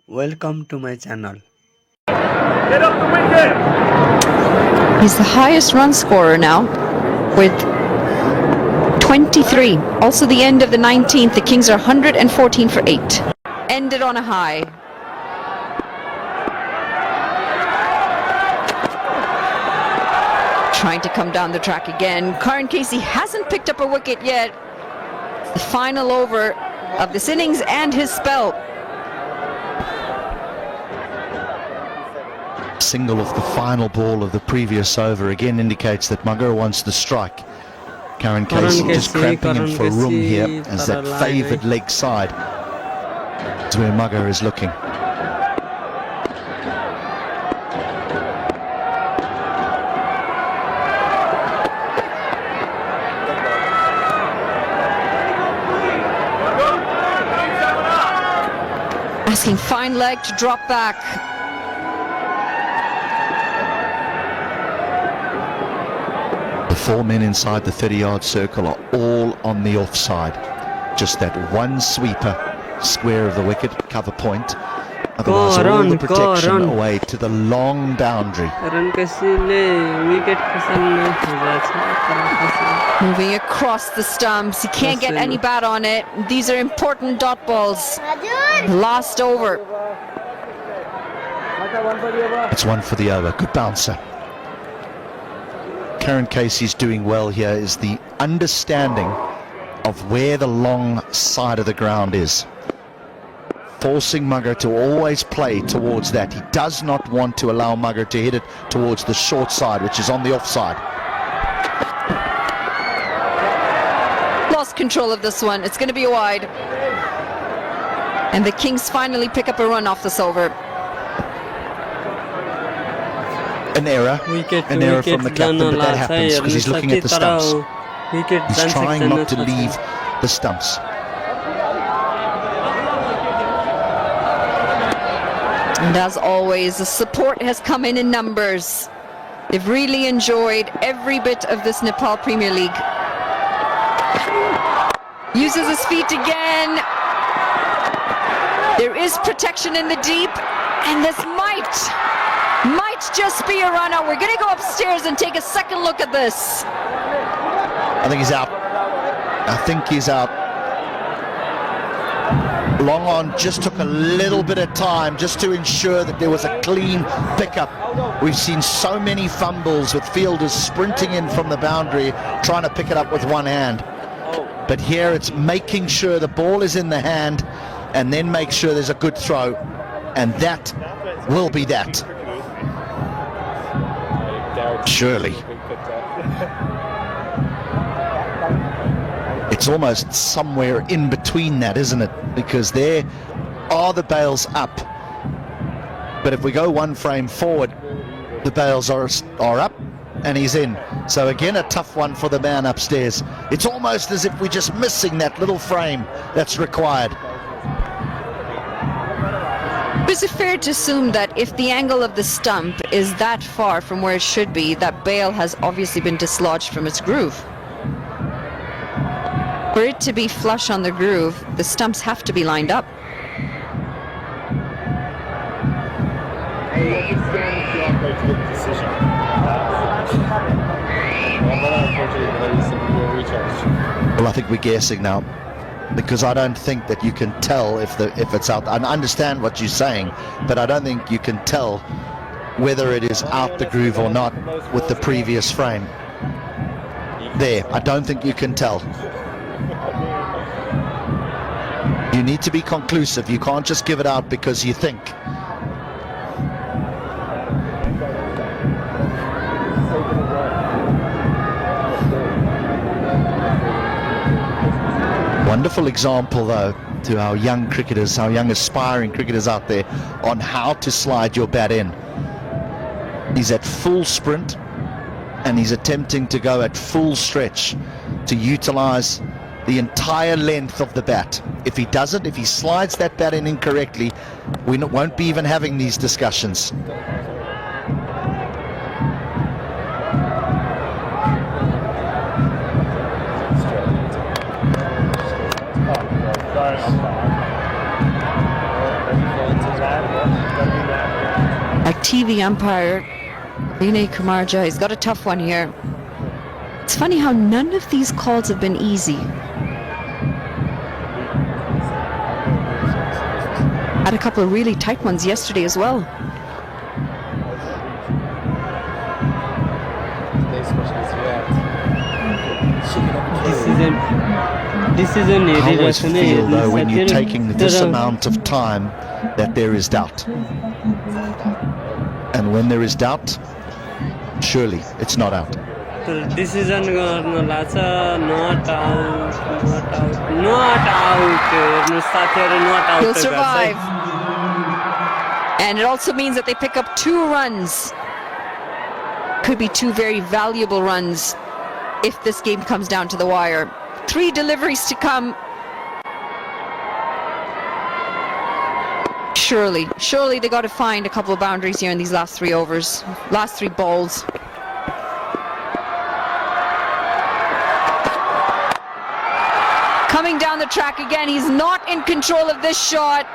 welcome to my channel. Get up the wicket! He's the highest run scorer now with 23. Also the end of the 19th, the Kings are 114 for 8. Ended on a high. Trying to come down the track again. Karan Casey hasn't picked up a wicket yet. The final over of this innings and his spell. Single off the final ball of the previous over again indicates that Nagar wants the strike. Karan Casey just cramping in for room here as that favoured leg side is where Nagar is looking. Asking fine leg to drop back. The 4 men inside the 30-yard circle are all on the offside. Just that one sweeper square of the wicket, cover point. Otherwise all the protection away to the long boundary. Moving across the stumps. He can't get any bat on it. These are important dot balls. Last over. It's one for the over. Good bouncer. Karan Casey's doing well here is the understanding of where the long side of the ground is. Forcing Nagar to always play towards that. He does not want to allow Nagar to hit it towards the short side, which is on the offside. Lost control of this one. It's going to be wide. And the Kings finally pick up a run off this over. An error from the captain, but that happens because he's looking at the stumps. He's trying not to leave the stumps. And as always, the support has come in numbers. They've really enjoyed every bit of this Nepal Premier League. Uses his feet again. There is protection in the deep, and this might just be a run out. We're going to go upstairs and take a second look at this. I think he's out. I think he's out. Long on just took a little bit of time just to ensure that there was a clean pickup. We've seen so many fumbles with fielders sprinting in from the boundary trying to pick it up with one hand. But here it's making sure the ball is in the hand and then make sure there's a good throw, and that will be that. Surely. It's almost somewhere in between that, isn't it? Because there are the bails up. But if we go one frame forward, the bails are up and he's in. So again, a tough one for the man upstairs. It's almost as if we're just missing that little frame that's required. Is it fair to assume that if the angle of the stump is that far from where it should be, that bail has obviously been dislodged from its groove? For it to be flush on the groove, the stumps have to be lined up. Well, I think we're guessing now, because I don't think that you can tell if it's out. I understand what you're saying, but I don't think you can tell whether it is out the groove or not with the previous frame. There, I don't think you can tell. You need to be conclusive. You can't just give it out because you think. Wonderful example, though, to our young cricketers, our young aspiring cricketers out there, on how to slide your bat in. He's at full sprint and he's attempting to go at full stretch to utilize the entire length of the bat. If he doesn't, if he slides that bat in incorrectly, we won't be even having these discussions. Our TV umpire, Vinay Kumarja, he's got a tough one here. It's funny how none of these calls have been easy. Had a couple of really tight ones yesterday as well. This is an I always feel though when you're taking this amount of time that there is doubt. And when there is doubt, surely it's not out. Decision not out. He'll survive. And it also means that they pick up 2 runs. Could be 2 very valuable runs if this game comes down to the wire. 3 deliveries to come. Surely they got to find a couple of boundaries here in these last 3 overs, last 3 balls. Coming down the track again, he's not in control of this shot,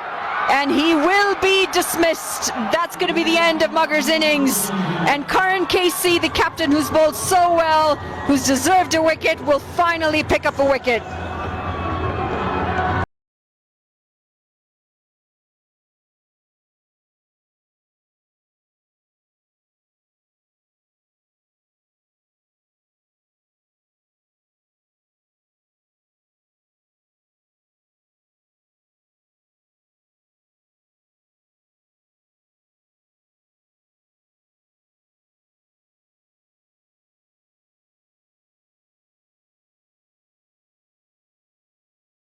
and he will be dismissed. That's going to be the end of Mugger's innings. And Karan Casey, the captain who's bowled so well, who's deserved a wicket, will finally pick up a wicket.